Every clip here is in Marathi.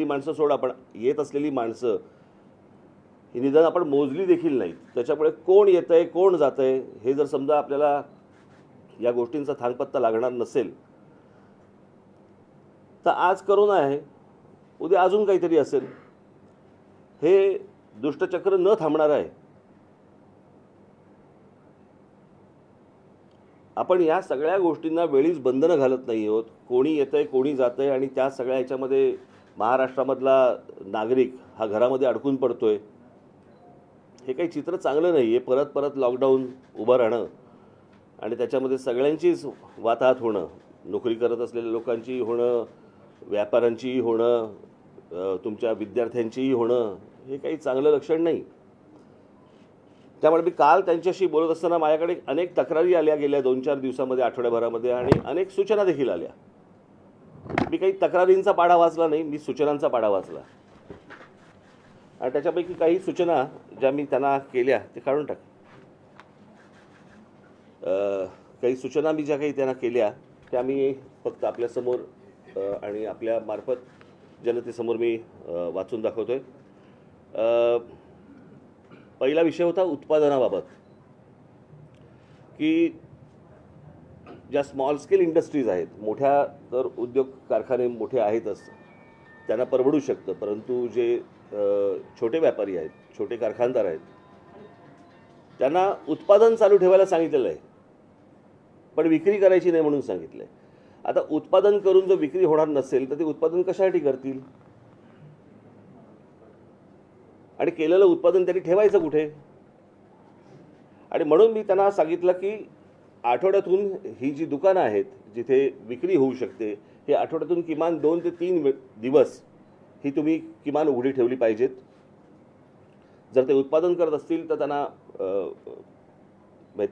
ती माणसं सोडा, पण येत असलेली माणसं ही निदान आपण मोजली देखील नाहीत. त्याच्यामुळे कोण येतंय कोण जातंय हे जर समजा आपल्याला या गोष्टींचा थांगपत्ता लागणार नसेल तर आज करोना आहे, उद्या अजून काहीतरी असेल. हे दुष्टचक्र न थांबणार आहे. आपण या सगळ्या गोष्टींना वेळीच बंधनं घालत नाही आहोत. कोणी येतंय कोणी जातंय आणि त्या सगळ्या ह्याच्यामध्ये महाराष्ट्रामधला नागरिक हा घरामध्ये अडकून पडतोय. हे काही चित्र चांगलं नाही आहे. परत परत लॉकडाऊन उभं राहणं आणि त्याच्यामध्ये सगळ्यांचीच वाताहत होणं, नोकरी करत असलेल्या लोकांचीही होणं, व्यापाऱ्यांचीही होणं, तुमच्या विद्यार्थ्यांचीही होणं, हे काही चांगलं लक्षण नाही. त्यामुळे मी काल त्यांच्याशी बोलत असताना माझ्याकडे अनेक तक्रारी आल्या गेल्या 2-4 दिवसामध्ये, आठवड्याभरामध्ये, आणि अनेक सूचना देखील आल्या. मी काही तक्रारींचा पाढा वाचला नाही, मी सूचनांचा पाढा वाचला. आणि त्याच्यापैकी काही सूचना ज्या मी त्यांना केल्या ते काढून टाक. काही सूचना मी ज्या काही त्यांना केल्या त्या मी फक्त आपल्यासमोर आणि आपल्या मार्फत जनतेसमोर मी वाचून दाखवतोय. पहिला विषय होता उत्पादनाबाबत, की ज्या स्मॉल स्केल इंडस्ट्रीज आहेत, मोठ्या तर उद्योग कारखाने मोठे आहेतच, त्यांना परवडू शकतं, परंतु जे छोटे व्यापारी आहेत, छोटे कारखानदार आहेत, त्यांना उत्पादन चालू ठेवायला सांगितलेलं आहे, पण विक्री करायची नाही म्हणून सांगितलं आहे. आता उत्पादन करून जर विक्री होणार नसेल तर ते उत्पादन कशासाठी करतील, आणि केलेलं उत्पादन त्यांनी ठेवायचं कुठे. आणि म्हणून मी त्यांना सांगितलं की आठवड्यातून ही जी दुकानं आहेत जिथे विक्री होऊ शकते, हे आठवड्यातून किमान 2 ते 3 दिवस ही तुम्ही किमान उघडी ठेवली पाहिजेत. जर ते उत्पादन करत असतील तर त्यांना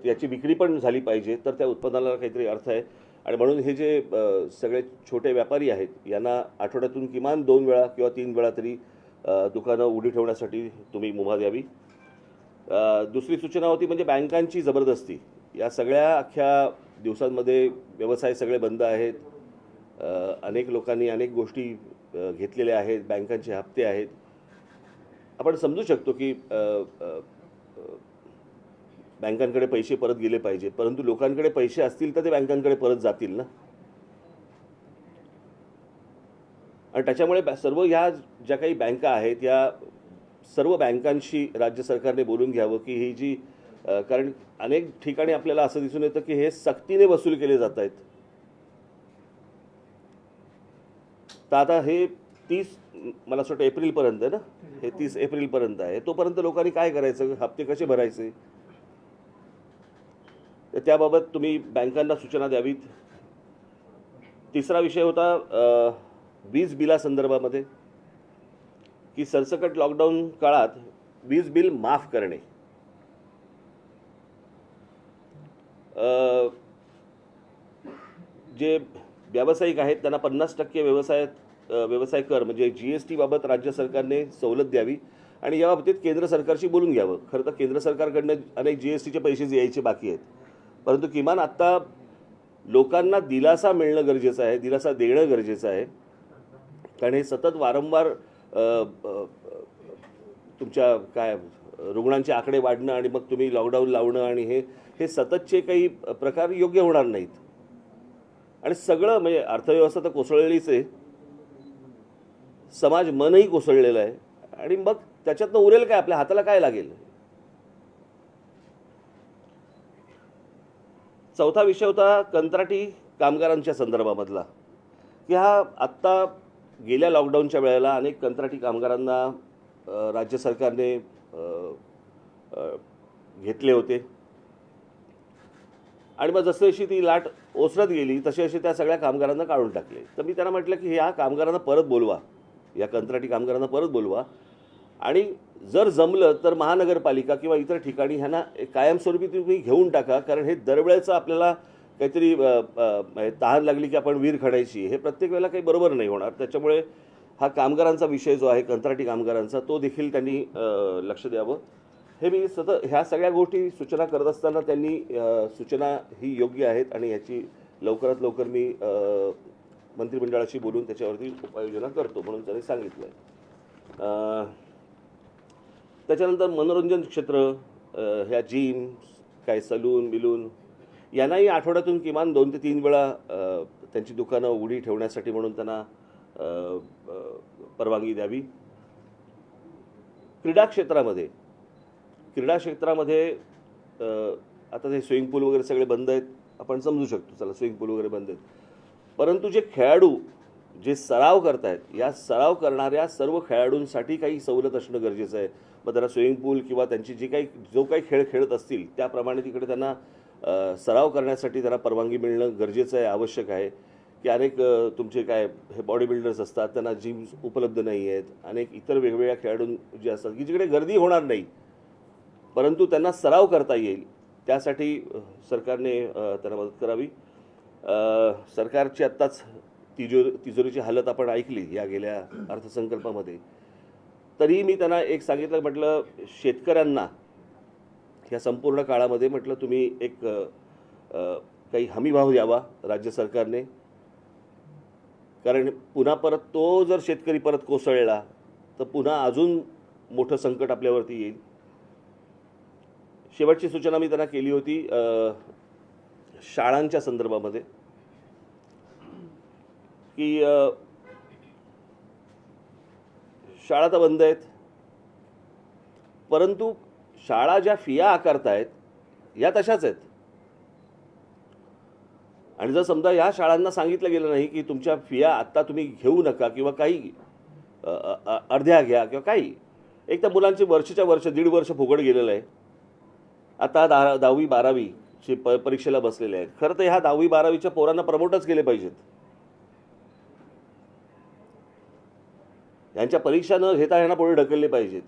याची विक्री पण झाली पाहिजे, तर त्या उत्पादनाला काहीतरी अर्थ आहे. आणि म्हणून हे जे सगळे छोटे व्यापारी आहेत यांना आठवड्यातून किमान 2 वेळा किंवा 3 वेळा तरी दुकानं उघडी ठेवण्यासाठी तुम्ही मुभा द्यावी. दुसरी सूचना होती म्हणजे बँकांची जबरदस्ती. या सगळ्या अख्ख्या दिवसांमध्ये व्यवसाय सगळे बंद आहेत. अनेक लोकांनी अनेक गोष्टी घेतलेल्या आहेत, बँकांचे हप्ते आहेत. आपण समजू शकतो की बँकांकडे पैसे परत गेले पाहिजेत, परंतु लोकांकडे पैसे असतील तर ते बँकांकडे परत जातील ना. आणि त्याच्यामुळे सर्व ह्या ज्या काही बँका आहेत या सर्व बँकांशी राज्य सरकारने बोलून घ्यावं की ही जी कारण अनेक ठिकाणी आपल्याला असं दिसून येतं की हे सक्तीने वसूल केले जात आहेत. तर आता हे 30 मला असं वाटतं एप्रिलपर्यंत ना, हे 30 एप्रिलपर्यंत आहे. तोपर्यंत लोकांनी काय करायचं, हप्ते कसे भरायचे, तर त्याबाबत तुम्ही बँकांना सूचना द्यावीत. तिसरा विषय होता वीज बिलासंदर्भामध्ये, की सरसकट लॉकडाऊन काळात वीज बिल माफ करणे. जे व्यावसायिक आहेत त्यांना 50% व्यवसाय कर म्हणजे GST बाबत राज्य सरकारने सवलत द्यावी आणि या बाबतीत केंद्र सरकारशी बोलून घ्यावं. खरं तर केंद्र सरकारकडनं अनेक GSTचे पैसे यायचे बाकी आहेत, परंतु किमान आत्ता लोकांना दिलासा मिळणं गरजेचं आहे, दिलासा देणं गरजेचं आहे. कारण हे सतत वारंवार तुमच्या काय रुग्णांचे आकडे वाढणं आणि मग तुम्ही लॉकडाऊन लावणं आणि हे सततचे काही प्रकार योग्य होणार नाहीत. आणि सगळं म्हणजे अर्थव्यवस्था तर कोसळलेलीच आहे, समाज मनही कोसळलेलं आहे, आणि मग त्याच्यातनं उरेल काय, आपल्या हाताला काय लागेल. चौथा विषय होता कंत्राटी कामगारांच्या संदर्भामधला, की हा आत्ता गेल्या लॉकडाऊनच्या वेळेला अनेक कंत्राटी कामगारांना राज्य सरकारने घेतले होते आणि मग जसजशी ती लाट ओसरत गेली तशी अशी त्या सगळ्या कामगारांना काढून टाकले. तर मी त्यांना म्हटलं की ह्या कामगारांना परत बोलवा, या कंत्राटी कामगारांना परत बोलवा, आणि जर जमलं तर महानगरपालिका किंवा इतर ठिकाणी ह्यांना कायमस्वरूपी तुम्ही घेऊन टाका. कारण हे दरवेळेचं आपल्याला काहीतरी तहान लागली की आपण वीर खणायची, हे प्रत्येक वेळेला काही बरोबर नाही होणार. त्याच्यामुळे हा कामगारांचा विषय जो आहे कंत्राटी कामगारांचा, तो देखील त्यांनी लक्ष द्यावं. हे मी सतत ह्या सगळ्या गोष्टी सूचना करत असताना त्यांनी सूचना ही योग्य आहेत आणि याची लवकरात लवकर मी मंत्रिमंडळाशी बोलून त्याच्यावरती उपाययोजना करतो म्हणून त्यांनी सांगितलं आहे. त्याच्यानंतर मनोरंजन क्षेत्र, ह्या जिम, काय सलून बिलून यांनाही आठवड्यातून किमान 2 ते 3 वेळा त्यांची दुकानं उघडी ठेवण्यासाठी म्हणून त्यांना परवानगी द्यावी. क्रीडा क्षेत्रामध्ये आता ते स्विमिंग पूल वगैरे सगळे बंद आहेत, आपण समजू शकतो, चला स्विमिंग पूल वगैरे बंद आहेत, परंतु जे खेळाडू जे सराव करतायत, या सराव करणाऱ्या सर्व खेळाडूंसाठी काही सवलत असणं गरजेचं आहे. मग त्यांना स्विमिंग पूल किंवा त्यांची जो काही खेळ खेळत असतील त्याप्रमाणे तिकडे त्यांना सराव करण्यासाठी त्यांना परवानगी मिळणं गरजेचं आहे, आवश्यक आहे. की अनेक तुमचे काय हे बॉडी बिल्डर्स असतात, त्यांना जिम्स उपलब्ध नाही आहेत, अनेक इतर वेगवेगळ्या खेळाडू जे असतात की जिकडे गर्दी होणार नाही परंतु त्यांना सराव करता येईल, त्यासाठी सरकारने त्यांना मदत करावी. सरकारची आत्ताच तिजोरीची हालत आपण ऐकली या गेल्या अर्थसंकल्पामध्ये. तरीही मी त्यांना एक सांगितलं, म्हटलं शेतकऱ्यांना ह्या संपूर्ण काळामध्ये म्हटलं तुम्ही एक काही हमीभाव द्यावा राज्य सरकारने, कारण पुन्हा परत तो जर शेतकरी परत कोसळला तर पुन्हा अजून मोठं संकट आपल्यावरती येईल. शेवटची सूचना मी त्यांना केली होती शाळांच्या संदर्भामध्ये, की शाळा तर बंद आहेत परंतु शाळा ज्या फिया आकारतायत या तशाच आहेत. आणि जर समजा या शाळांना सांगितलं गेलं नाही की तुमच्या फिया आत्ता तुम्ही घेऊ नका किंवा काही अर्ध्या घ्या किंवा काही, एक तर मुलांची वर्षाच्या वर्ष 1.5 वर्ष फुकट गेलेलं आहे. आता 10वी 12वीची परीक्षेला बसलेले आहेत. खरं तर ह्या 10वी 12वीच्या पोरांना प्रमोटच केले पाहिजेत. यांच्या परीक्षा न घेता यांना पुढे ढकलले पाहिजेत.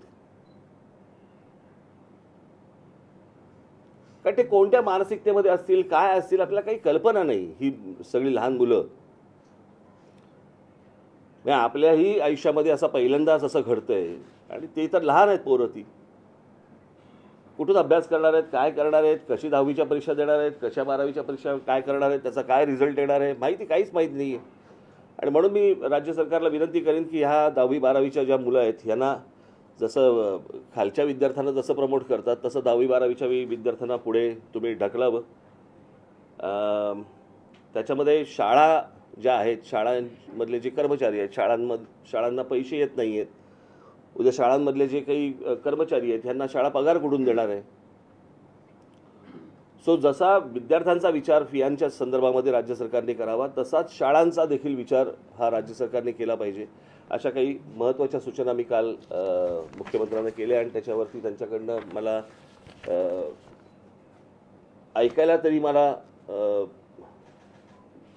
कारण ते कोणत्या मानसिकतेमध्ये असतील, काय असतील, आपल्याला काही कल्पना नाही. ही सगळी लहान मुलं, आपल्याही आयुष्यामध्ये असं पहिल्यांदाच असं घडतंय आणि ते तर लहान आहेत पोरं. ती कुठून अभ्यास करणार आहेत, काय करणार आहेत, कशी 10वीच्या परीक्षा देणार आहेत, कशा 12वीच्या परीक्षा काय करणार आहेत, त्याचा काय रिझल्ट येणार आहे, काहीच माहीत नाही आहे. आणि म्हणून मी राज्य सरकारला विनंती करेन की ह्या 10वी 12वीच्या ज्या मुलं आहेत यांना जसं खालच्या विद्यार्थ्यांना जसं प्रमोट करतात तसं 10वी 12वीच्या विद्यार्थ्यांना पुढे तुम्ही ढकलावं. त्याच्यामध्ये शाळा ज्या आहेत, शाळांमधले जे कर्मचारी आहेत, शाळांना पैसे येत नाही आहेत, उद्या शाळांमधले जे काही कर्मचारी आहेत ह्यांना शाळा पगार कुठून देणार आहे. सो जसा विद्यार्थ्यांचा विचार फियांच्या संदर्भामध्ये राज्य सरकारने करावा तसाच शाळांचा देखील विचार हा राज्य सरकारने केला पाहिजे. अशा काही महत्त्वाच्या सूचना मी काल मुख्यमंत्र्यांना केल्या आणि त्याच्यावरती त्यांच्याकडनं मला ऐकायला तरी मला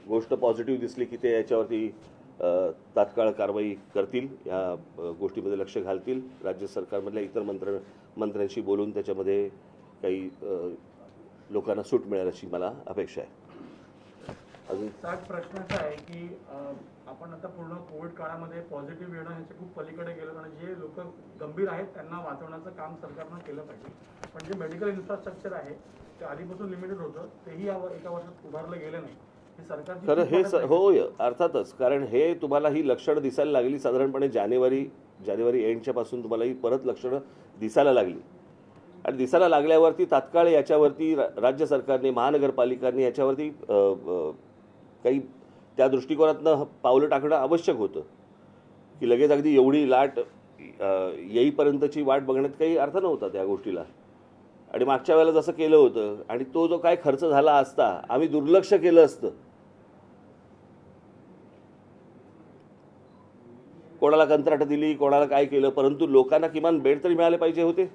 गोष्ट पॉझिटिव्ह दिसली की ते याच्यावरती तात्काळ कारवाई करतील, या गोष्टीमध्ये लक्ष घालतील. राज्य सरकारमधल्या इतर मंत्र्यांशी बोलून त्याच्यामध्ये काही लोकांना सूट मिळेल अशी मला अपेक्षा आहे. अजून 60 प्रश्नाचा आहे की आपण आता पूर्ण कोविड काळामध्ये पॉझिटिव्ह येणं ह्याच्या खूप पलीकडे गेलो आणि जे लोक गंभीर आहेत त्यांना वाचवण्याचं काम सरकारनं केलं पाहिजे. पण जे मेडिकल इन्फ्रास्ट्रक्चर आहे ते आधीपासून लिमिटेड होतं, तेही एका वर्षात उभारलं गेलं नाही. हे सरकारची खरं हे होय अर्थातच, कारण हे तुम्हाला ही लक्षणं दिसायला लागली साधारणपणे जानेवारी एंडच्या पासून तुम्हाला ही परत लक्षणं दिसायला लागली. आणि दिसायला लागल्यावरती तात्काळ याच्यावरती राज्य सरकारने, महानगरपालिकांनी याच्यावरती काही त्या दृष्टिकोनातनं पावलं टाकणं आवश्यक होतं. की लगेच अगदी एवढी लाट येईपर्यंतची वाट बघण्यात काही अर्थ नव्हता त्या गोष्टीला. आणि मागच्या वेळेला जसं केलं होतं आणि तो जो काय खर्च झाला असता आम्ही दुर्लक्ष केलं असतं, कोणाला कंत्राट दिली, कोणाला काय केलं, परंतु लोकांना किमान बेड तरी मिळाले पाहिजे होते.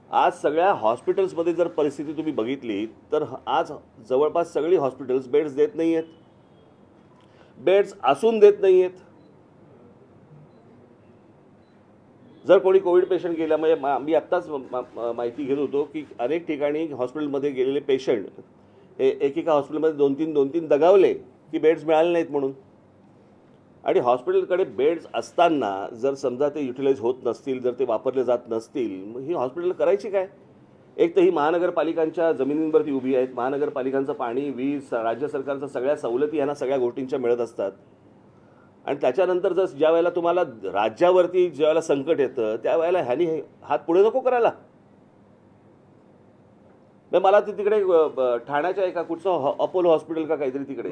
आज सगळ्या हॉस्पिटल्समध्ये जर परिस्थिती तुम्ही बघितली तर आज जवळपास सगळी हॉस्पिटल्स बेड्स देत नाही आहेत, बेड्स असून देत नाही आहेत. जर कोणी कोविड पेशंट गेला, म्हणजे मी आत्ताच माहिती घेत होतो की अनेक ठिकाणी हॉस्पिटलमध्ये गेलेले पेशंट हे एकेका हॉस्पिटलमध्ये 2-3 दगावले की बेड्स मिळाले नाहीत म्हणून. आणि हॉस्पिटलकडे बेड्स असताना जर समजा ते युटिलाइज होत नसतील, जर ते वापरले जात नसतील, मग ही हॉस्पिटल करायची काय. एक तर ही महानगरपालिकांच्या जमिनींवरती उभी आहेत, महानगरपालिकांचं पाणी, वीज, राज्य सरकारच्या सगळ्या सवलती यांना सगळ्या गोष्टींच्या मिळत असतात. आणि त्याच्यानंतर जर ज्या वेळेला तुम्हाला राज्यावरती ज्या वेळेला संकट येतं त्यावेळेला ह्यानी हात पुढे नको करायला. मग मला ते तिकडे ठाण्याच्या एका कुठचं अपोलो हॉस्पिटल का काहीतरी तिकडे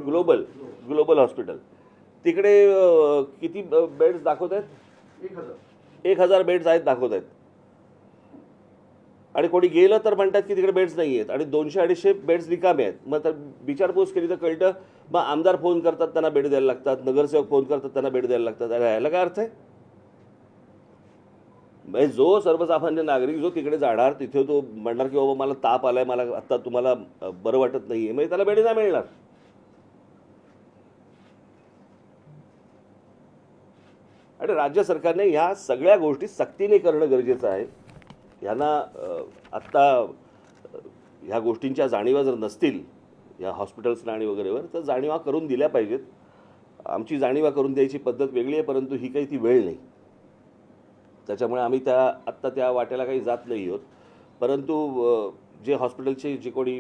ग्लोबल हॉस्पिटल तिकडे किती बेड्स दाखवत आहेत? 1000 बेड्स आहेत दाखवत आहेत. आणि कोणी गेलं तर म्हणतात की तिकडे बेड्स नाही आहेत आणि 200-250 बेड्स रिकामे आहेत. मग तर विचारपूस केली तर कळतं मग आमदार फोन करतात त्यांना बेड द्यायला लागतात, नगरसेवक फोन करतात त्यांना बेड द्यायला लागतात. अरे ह्याला काय अर्थ आहे? म्हणजे जो सर्वसामान्य नागरिक जो तिकडे जाणार तिथे तो म्हणणार की बाबा मला ताप आलाय, मला आता तुम्हाला बरं वाटत नाहीये, म्हणजे त्याला बेड नाही मिळणार. आणि राज्य सरकारने ह्या सगळ्या गोष्टी सक्तीने करणं गरजेचं आहे. यांना आत्ता ह्या गोष्टींच्या जाणीवा जर नसतील या हॉस्पिटल्सना आणि वगैरेवर तर जाणीवा करून दिल्या पाहिजेत. आमची जाणीवा करून द्यायची पद्धत वेगळी आहे, परंतु ही काही ती वेळ नाही. त्याच्यामुळे आम्ही आत्ता त्या वाट्याला काही जात नाही आहोत. परंतु जे हॉस्पिटलचे जे कोणी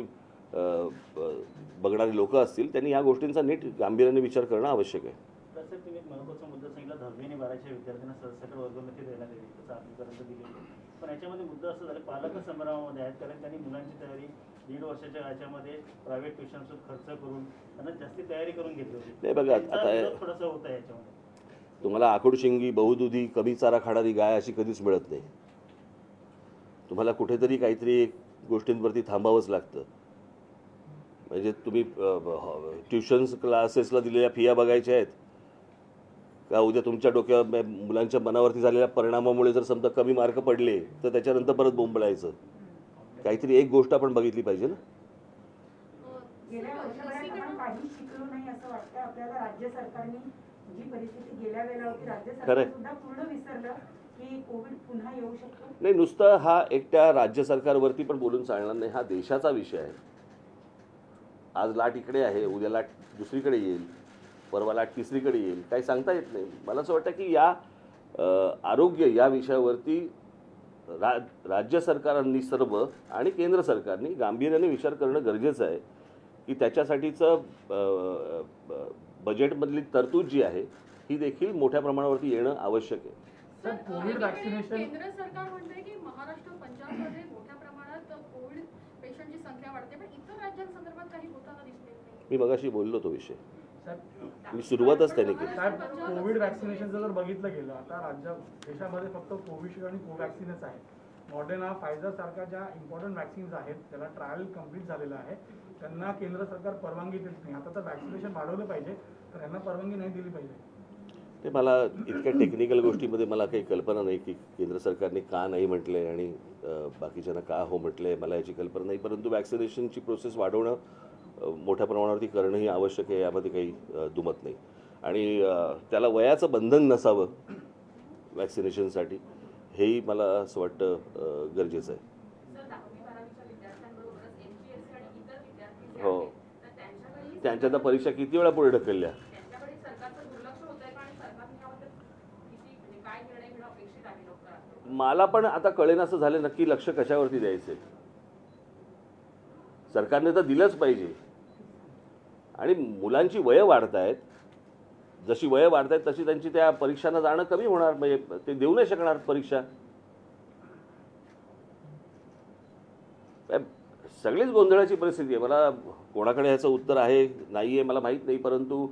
बघणारी लोक असतील त्यांनी या गोष्टींचा नीट गांभीर्याने विचार करणं आवश्यक आहे. तसं तुम्ही एक महत्त्वाचा मुद्दा सांगितला, 10वी आणि 12वीच्या विद्यार्थ्यांना सरसकट वर्गोन्नती देण्यात यावी, तसं आजपर्यंत दिलेली. पण याच्यामध्ये मुद्दा असं झाला, पालक संभ्रमामध्ये आहेत, कारण त्यांनी मुलांची तयारी 1.5 वर्षाच्या याच्यामध्ये प्रायव्हेट ट्युशन्स खर्च करून त्यांना जास्ती तयारी करून घेतली होती. नाही बघा, आता थोडंसं होतं याच्यामध्ये. तुम्हाला आखुडशिंगी, बहुदुधी, कमी चारा खाणारी गाय अशी कधीच मिळत नाही. तुम्हाला कुठेतरी काहीतरी गोष्टींवरती थांबावंच लागतं. म्हणजे तुम्ही ट्युशन्स क्लासेसला दिलेल्या फिया बघायच्या आहेत का? उद्या तुमच्या डोक्यावर मुलांच्या मनावरती झालेल्या परिणामामुळे जर समजा कमी मार्क पडले तर त्याच्यानंतर परत बोंबलायचं. काहीतरी एक गोष्ट आपण बघितली पाहिजे ना. गेल्या वर्षभरात आपण काही शिकलो नाही असं वाटतं आपल्याला. राज्य सरकारने जी परिस्थिती गेल्या वेळेला होती, राज्य सरकार सुद्धा पूर्ण विसरलं की कोविड पुन्हा येऊ शकतो. नाही, नुसतं हा एकट्या राज्य सरकारवरती पण बोलून चालणार नाही. हा देशाचा विषय आहे. आज लाट इकडे आहे, उद्या लाट दुसरीकडे येईल, परवा लाट तिसरीकडे येईल, काही सांगता येत नाही. मला असं वाटतं की या आरोग्य या विषयावरती राज्य सरकारांनी सर्व आणि केंद्र सरकारने गांभीर्याने विचार करणं गरजेचं आहे की त्याच्यासाठीचं बजेटमधली तरतूद जी आहे ही देखील मोठ्या प्रमाणावरती येणं आवश्यक आहे. सर, कोविड वॅक्सिनेशन केंद्र सरकार म्हणते की महाराष्ट्र, पंजाबमध्ये मोठ्या प्रमाणात कोविड पेशंटची संख्या वाढते, पण इतर राज्यांसंदर्भात काही होताना दिसते नाही. मी मगाशी बोललो तो विषय. साहेब, मी सुरुवातच त्याने केली. साहेब, कोविड वॅक्सिनेशनचं जर बघितलं गेलं आता देशामध्ये फक्त कोविशिल्ड आणि कोवॅक्सिनच आहे. मॉडर्ना, फायझर सारख्या ज्या इम्पॉर्टंट वॅक्सिन्स आहेत त्याला ट्रायल कम्प्लीट झालेलं आहे, त्यांना केंद्र सरकार परवानगी देत नाही. आता तर वॅक्सिनेशन वाढवलं पाहिजे तर यांना परवानगी नाही दिली पाहिजे. ते मला इतक्या टेक्निकल गोष्टीमध्ये मला काही कल्पना नाही की केंद्र सरकारने का नाही म्हटलं आहे आणि बाकीच्यांना का हो म्हटलं आहे, मला याची कल्पना नाही. परंतु वॅक्सिनेशनची प्रोसेस वाढवणं मोठ्या प्रमाणावरती करणंही आवश्यक आहे, यामध्ये काही दुमत नाही. आणि त्याला वयाचं बंधन नसावं वॅक्सिनेशनसाठी, हेही मला असं वाटतं गरजेचं आहे. हो, त्यांच्या तर परीक्षा किती वेळा पुढे ढकलल्या. मला पण आता कळेन असं झालं नक्की लक्ष कशावरती द्यायचं. सरकारने तर दिलंच पाहिजे. आणि मुलांची वयं वाढत आहेत, जशी वयं वाढत आहेत तशी त्यांची त्या परीक्षांना जाणं कमी होणार, म्हणजे ते देऊ नाही शकणार परीक्षा. सगळीच गोंधळाची परिस्थिती आहे. मला कोणाकडे ह्याचं उत्तर आहे नाही आहे मला माहीत नाही, परंतु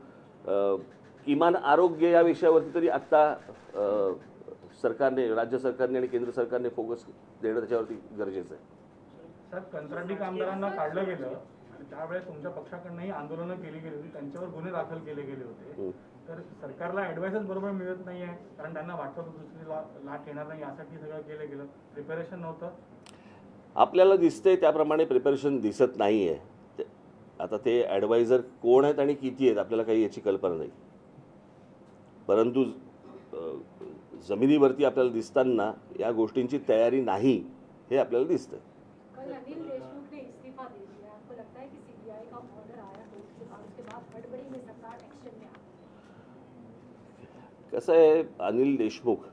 किमान आरोग्य या विषयावरती तरी आत्ता सरकारने, राज्य सरकारने आणि केंद्र सरकारने फोकस देणं त्याच्यावरती गरजेचं आहे. सर, कंत्राटी कामगारांना काढलं गेलं आणि त्यावेळेस तुमच्या पक्षाकडनंही आंदोलनं केली गेली होती, त्यांच्यावर गुन्हे दाखल केले गेले होते. तर सरकारला ॲडवाइसच बरोबर मिळत नाही आहे, कारण त्यांना वाटतं दुसरी लाट येणार नाही यासाठी सगळं केलं गेलं, प्रिपरेशन नव्हतं. आपल्याला दिसतंय त्याप्रमाणे प्रिपरेशन दिसत नाही आहे. आता ते ॲडवायझर कोण आहेत आणि किती आहेत आपल्याला काही याची कल्पना नाही. परंतु जमिनीवरती आपल्याला दिसताना या गोष्टींची तयारी नाही हे आपल्याला दिसतंय. अनिल देशमुख ने इस्तीफा दे दिया, आपको लगता है कि सीबीआई का ऑर्डर आया तो उसके बाद हड़बड़ी में सरकार एक्शन में आ? कसं आहे, अनिल देशमुख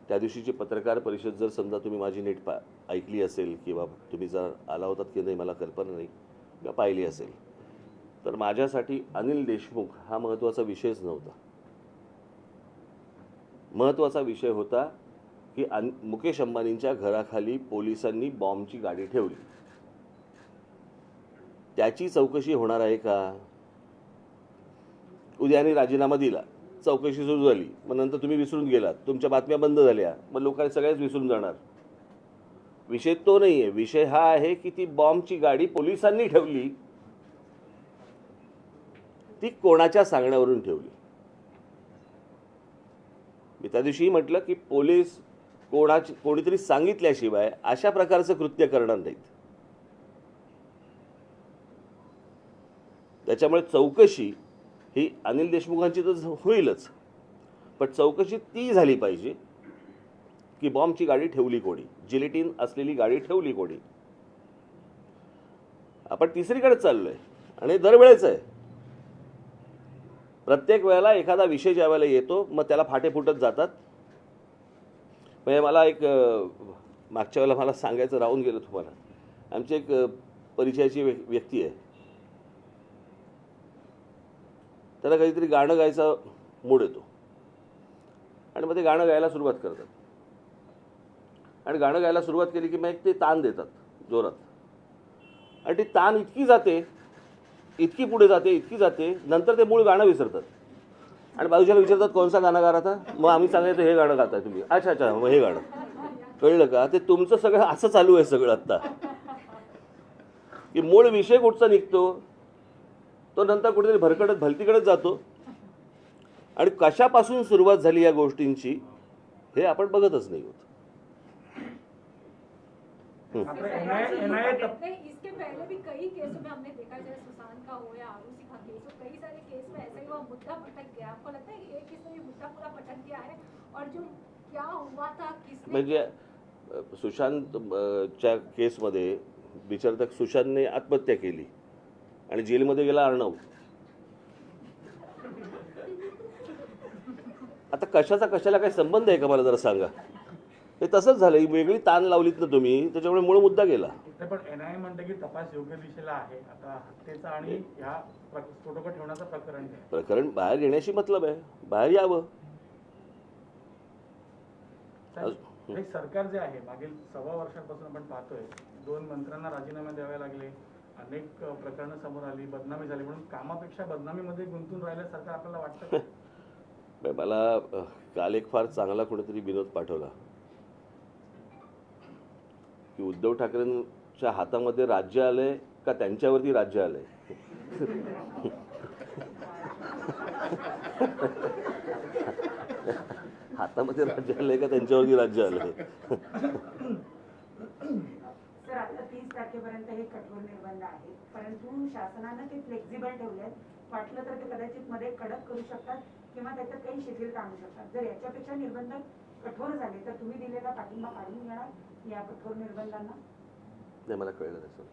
त्या दिवशीची पत्रकार परिषद जर समजा तुम्ही माझी नीट ऐकली असेल किंवा तुम्ही जर आला होतात की नाही मला कल्पना नाही, किंवा पाहिली असेल, तर माझ्यासाठी अनिल देशमुख हा महत्त्वाचा विषयच नव्हता. महत्त्वाचा विषय होता की मुकेश अंबानींच्या घराखाली पोलिसांनी बॉम्बची गाडी ठेवली. त्याची चौकशी होणार आहे का? उद्याने राजीनामा दिला, चौकशी सुरू झाली, मग नंतर तुम्ही विसरून गेलात, तुमच्या बातम्या बंद झाल्या, मग लोकांनी सगळ्याच विसरून जाणार. विषय तो नाही आहे. विषय हा आहे की ती बॉम्बची गाडी पोलिसांनी ठेवली, ती कोणाच्या सांगण्यावरून ठेवली. मी त्या दिवशी म्हटलं की पोलीस कोणीतरी सांगितल्याशिवाय अशा प्रकारचं कृत्य करणार नाहीत. त्याच्यामुळे चौकशी ही अनिल देशमुखांची तर होईलच, पण चौकशी ती झाली पाहिजे की बॉम्बची गाडी ठेवली कोणी, जिलेटिन असलेली गाडी ठेवली कोणी. आपण तिसरीकडे चाललोय आणि दरवेळेच आहे. प्रत्येक वेळेला एखादा विषय ज्या वेळेला येतो मग त्याला फाटे फुटत जातात. म्हणजे मला एक मागच्या वेळेला मला सांगायचं राहून गेलं तुम्हाला. आमची एक परिचयाची व्यक्ती आहे, त्याला काहीतरी गाणं गायचा मूड येतो आणि मग ते गाणं गायला सुरुवात करतात. आणि गाणं गायला सुरुवात केली की मग एक ते तान देतात जोरात, आणि ती तान इतकी जाते, इतकी पुढे जाते, इतकी जाते, नंतर ते मूळ गाणं विसरतात. आणि बाजूच्याला विचारतात कोणसा गाणं गात आता, मग आम्ही सांगायचं हे गाणं गाताय तुम्ही. अच्छा अच्छा, मग हे गाणं कळलं का? ते तुमचं सगळं असं चालू आहे सगळं आत्ता, की मूळ विषय कुठचा निघतो तो नंतर कुठेतरी भरकडत भलतीकडेच जातो. आणि कशापासून सुरुवात झाली या गोष्टींची हे आपण बघतच नाही होत. इसके पहले भी कई केसों में हमने देखा, चाहे सुशांत का हो या आरुषि का केस हो, कई सारे केस में ऐसा ही हुआ, मुद्दा पटक गया. आपको लगता है कि एक केस में ये मुद्दा पूरा पटक गया है और जो क्या हुआ था किसने, म्हणजे सुशांत च्या केसमध्ये बिचार त्या सुशांतने आत्महत्या केली आणि जेलमध्ये गेला अर्णव. आता कशाचा कशाला काही संबंध आहे का मला जरा सांगा. हे तसंच झालं, ही वेगळी ताण लावलीत ना तुम्ही, त्याच्यामुळे मूळ मुद्दा गेला. पण एनआयए म्हणते की तपास योग्य दिशेला आहे. आता हत्येचा आणि ह्या स्फोटकं ठेवण्याचं प्रकरण बाहेर येण्याशी मतलब आहे, बाहेर यावं. हे सरकार जे आहे मागील 1.25 वर्षांपासून आपण पाहतोय, 2 मंत्र्यांना राजीनामे द्यावे लागले, अनेक प्रकरणं समोर आली, बदनामी झाली, म्हणून कामापेक्षा बदनामीमध्ये गुंतून राहिल्यासारखं आपल्याला वाटतं. मला काल एक फार चांगला कुठेतरी विनोद पाठवला की उद्धव ठाकरेंच्या हातामध्ये राज्य आलंय का त्यांच्यावरती राज्य आलंय. हातामध्ये राज्य आलंय का त्यांच्यावरती राज्य आलंय. सर, आता 30 तारखेपर्यंत हे कठोर निर्बंध आहेत, परंतु शासनानं ते फ्लेक्झिबल ठेवले आहेत. वाटलं तर ते कदाचित मध्ये कडक करू शकतात किंवा त्याच्यात काही शिथिलता आणू शकतात. जर याच्यापेक्षा निर्बंध कठोर झाले तर तुम्ही दिलेला पाठिंबा काढून घेणार या कठोर निर्बंधांना? नाही, मला कळलं नाही सर.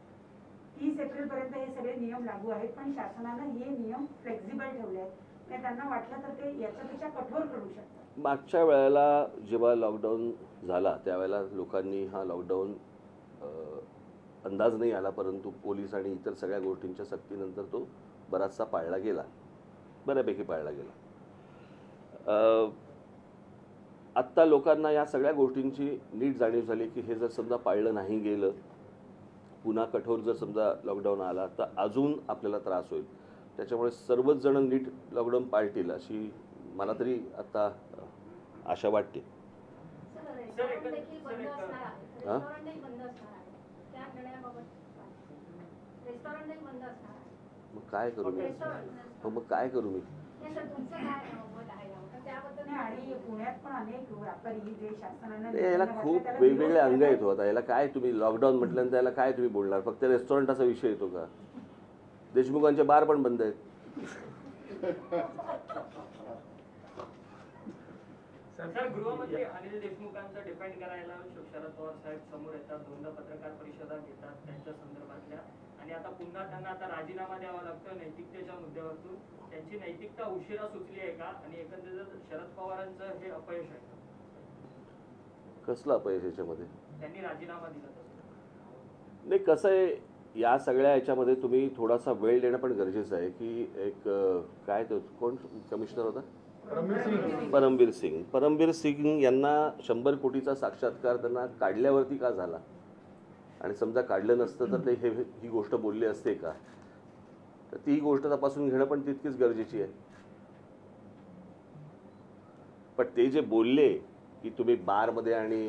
30 एप्रिलपर्यंत हे सगळे नियम लागू आहेत, पण शासनानं हे नियम फ्लेक्झिबल ठेवले आहेत. म्हणजे त्यांना वाटलं तर ते याच्यापेक्षा कठोर करू शकतात. मागच्या वेळेला जेव्हा लॉकडाऊन झाला त्यावेळेला लोकांनी हा लॉकडाऊन अंदाज नाही आला, परंतु पोलीस आणि इतर सगळ्या गोष्टींच्या सक्तीनंतर तो बराचसा पाळला गेला, बऱ्यापैकी पाळला गेला. आत्ता लोकांना या सगळ्या गोष्टींची नीट जाणीव झाली की हे जर समजा पाळलं नाही गेलं, पुन्हा कठोर जर समजा लॉकडाऊन आला तर अजून आपल्याला त्रास होईल. त्याच्यामुळे सर्वच जण नीट लॉकडाऊन पाळतील अशी मला तरी आता आशा वाटते. मग काय करू मी? मग काय करू मी? आणि पुण्यात पण अनेक व्यापारी जे शासनानं याला खूप वेगवेगळे अंग आहेत. आता याला काय तुम्ही लॉकडाऊन म्हटल्यानंतर याला काय तुम्ही बोलणार? फक्त रेस्टॉरंट असा विषय येतो का? देशमुखांचे बार पण बंद आहेत. सर, गृहमंत्री अनिल देशमुखांचा डिफेंड करायला शरद पवार साहेब समोर येतात, 2दा पत्रकार परिषदा घेतात त्यांच्या संदर्भातल्या, आणि आता पुन्हा त्यांना आता राजीनामा द्यावा लागतो नैतिकतेच्या मुद्द्यावरून. त्यांची नैतिकता उशिरा सुचली आहे का, आणि एकंदरीत शरद पवारांचं हे अपयश आहे? कसलं अपयश याच्यामध्ये? त्यांनी राजीनामा दिला नाही, कसं आहे, या सगळ्या याच्यामध्ये तुम्ही थोडासा वेळ देणं पण गरजेचं आहे की एक काय तो कोण कमिशनर होता परमबीर सिंग यांना 100 कोटीचा साक्षात्कार त्यांना काढल्यावरती का झाला आणि समजा काढलं नसतं तर ते ही गोष्ट बोलली असते का, तर ती गोष्ट तपासून घेणं पण तितकीच गरजेची आहे. पण ते जे बोलले की तुम्ही बारमध्ये आणि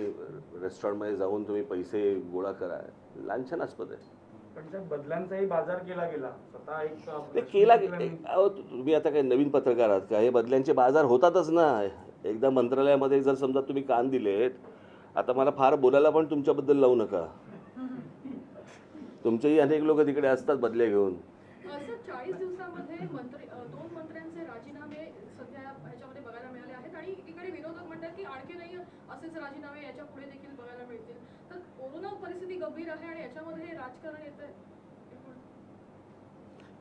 रेस्टॉरंटमध्ये जाऊन तुम्ही पैसे गोळा करा, लांछनास्पद आहे. पण त्या बदल्यांचाही बाजार केला गेला स्वतः एक ते केला अहो, तुम्ही आता काही नवीन पत्रकार आहात का? हे बदल्यांचे बाजार होतातच ना. एकदा मंत्रालयामध्ये जर समजा तुम्ही कान दिलेत, आता मला फार बोलायला पण तुमच्याबद्दल लावू नका. तुमचेही अनेक लोक तिकडे असतात बदल्या घेऊन. असं 40 दिवसामध्ये दोन मंत्र्यांचे राजीनामे सध्या ह्याच्यामध्ये बघायला मिळाले आहेत आणि एकीकडे विरोधक म्हणतात की आणखी नाही असेच राजीनामे याच्या पुढे देखील बघायला मिळतील. तर कोरोना परिस्थिती गंभीर आहे आणि याच्यामध्ये हे राजकारण येतंय.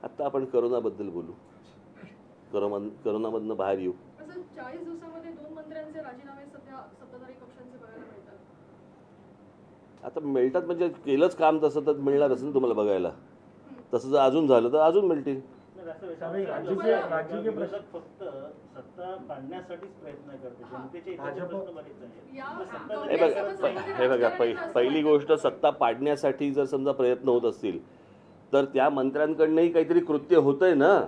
आता आपण करोनाबद्दल बोलू, करोनामधनं बाहेर येऊ. असं 40 दिवसामध्ये 2 मंत्र्यांचे राजीनामे सध्या सत्ताधारी पक्षांचे बघायला मिळतात. आता मिळतात म्हणजे केलंच काम तसं तर मिळणारच ना तुम्हाला बघायला. तसं जर अजून झालं तर अजून मिळतील. राजकीय विरोधक फक्त सत्ता पाडण्यासाठीच प्रयत्न करते. जनतेचे इतर प्रश्न बरेच आहेत. हे बघा पहिली गोष्ट, सत्ता पाडण्यासाठी जर समजा प्रयत्न होत असतील तर त्या मंत्र्यांकडनंही काहीतरी कृत्य होतंय ना.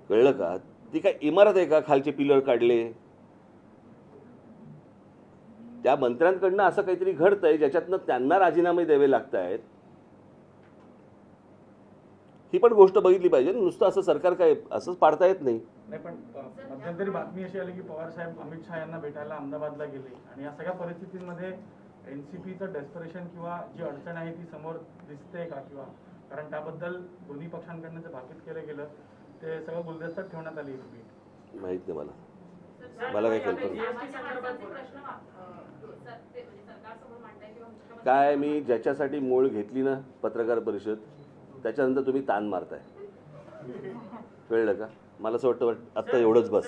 कळलं का? ती काय इमारत आहे का खालचे पिलर काढले? त्या मंत्र्यांकडनं असं काहीतरी घडतंय ज्याच्यातनं त्यांना राजीनामे द्यावे लागत आहेत. ही पण गोष्ट बघितली पाहिजे. नुसतं असं सरकार काय असंच पाडता येत नाही. नाही, पण मध्यंतरी बातमी अशी आली की पवार साहेब अमित शहा यांना भेटायला अहमदाबादला गेले आणि या सगळ्या परिस्थितींमध्ये एनसीपीचं डेस्परेशन किंवा जी अडचण आहे ती समोर दिसते का? किंवा कारण त्याबद्दल दोन्ही पक्षांकडनं जे भाकीत केलं गेलं ते सगळं गुलदस्त्यात ठेवण्यात आली. माहित नाही मला काही कल्पना काय. मी ज्याच्यासाठी मोळ घेतली ना पत्रकार परिषद, त्याच्यानंतर तुम्ही ताण मारताय. कळलं का? मला असं वाटतं आत्ता एवढंच बस.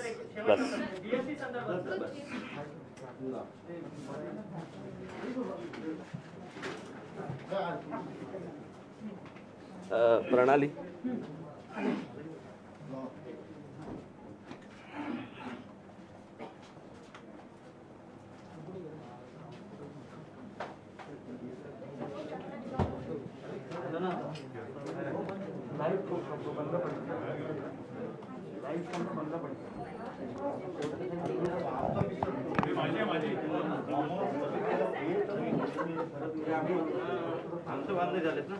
प्रणाली आमचं बांधले झालेत ना.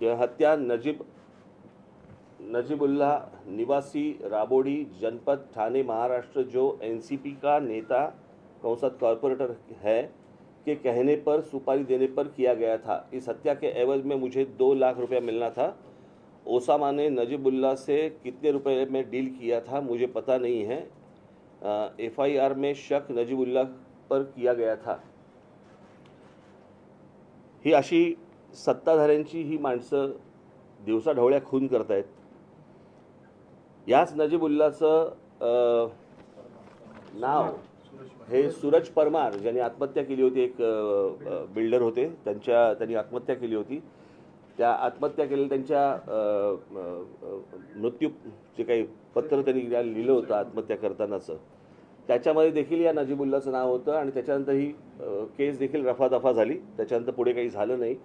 यह हत्या नजीबुल्लाह निवासी राबोडी जनपद ठाणे महाराष्ट्र जो एनसीपी का नेता कौंसत कॉरपोरेटर है के कहने पर सुपारी देने पर किया गया था। इस हत्या के एवज में मुझे 2 लाख रुपया मिलना था। ओसामा ने नजीबुल्लाह से कितने रुपए में डील किया था मुझे पता नहीं है। एफआईआर में शक नजीबुल्लाह पर किया गया था। ही अशी सत्ताधाऱ्यांची ही माणसं दिवसाढवळ्या खून करतायत। याच नजीबुल्लाहचं नाव हे सूरज परमार ज्यांनी आत्महत्या केली होती, एक बिल्डर होते, त्यांनी आत्महत्या केली होती। त्या आत्महत्या केलेल्या त्यांच्या मृत्यू जे काही पत्र त्यांनी लिहिलं होतं आत्महत्या करतानाचं, त्याच्यामध्ये देखील या नजीबुल्लाहचं नाव होतं आणि त्याच्यानंतर ही केस देखील रफादफा झाली। त्याच्यानंतर पुढे काही झालं नाही।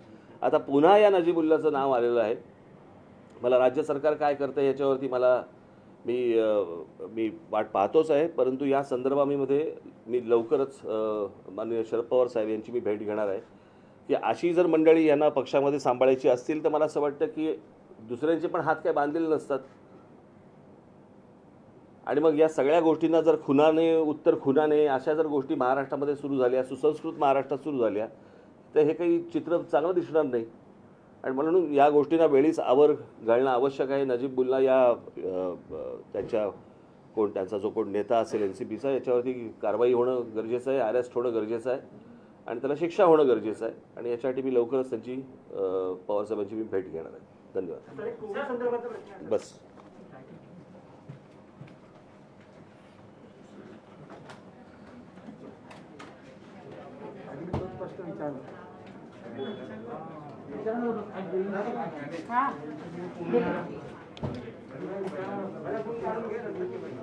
आता पुन्हा या नजीबुल्लाहचं नाव आलेलं आहे। मला राज्य सरकार काय करतं याच्यावरती मी वाट पाहतोच आहे, परंतु या संदर्भामध्ये मी लवकरच माननीय शरद पवार साहेब यांची मी भेट घेणार आहे की अशी जर मंडळी यांना पक्षामध्ये सांभाळायची असतील तर मला असं वाटतं की दुसऱ्यांचे पण हात काय बांधलेले नसतात आणि मग या सगळ्या गोष्टींना जर खुनाने उत्तर खुनाने अशा जर गोष्टी महाराष्ट्रामध्ये सुरू झाल्या, सुसंस्कृत महाराष्ट्रात सुरू झाल्या, तर हे काही चित्र चांगलं दिसणार नाही आणि म्हणून या गोष्टींना वेळीच आवर घालणं आवश्यक आहे। नजीबुल्लाह या त्यांचा जो कोण नेता असेल एनसीपीचा, याच्यावरती कारवाई होणं गरजेचं आहे, अरेस्ट होणं गरजेचं आहे आणि त्याला शिक्षा होणं गरजेचं आहे आणि याच्यासाठी मी लवकरच त्यांची पवारसाहेबांची मी भेट घेणार आहे। धन्यवाद। बस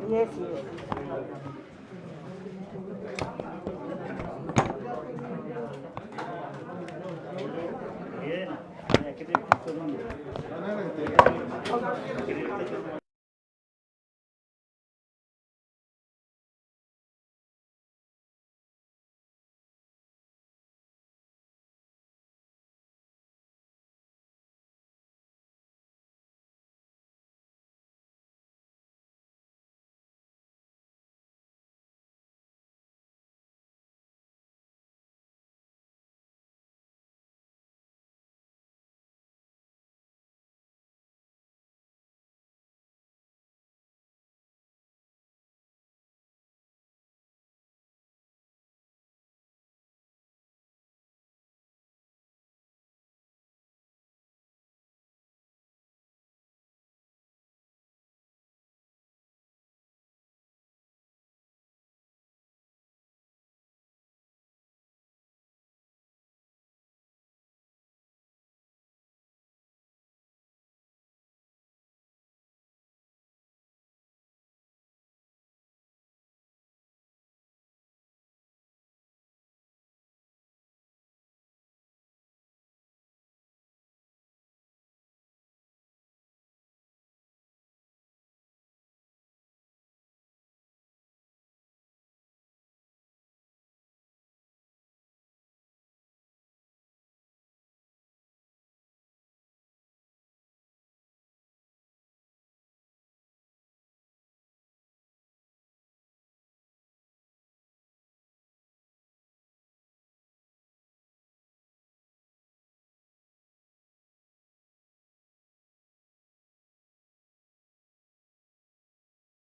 येस हे ना, academic करून घे.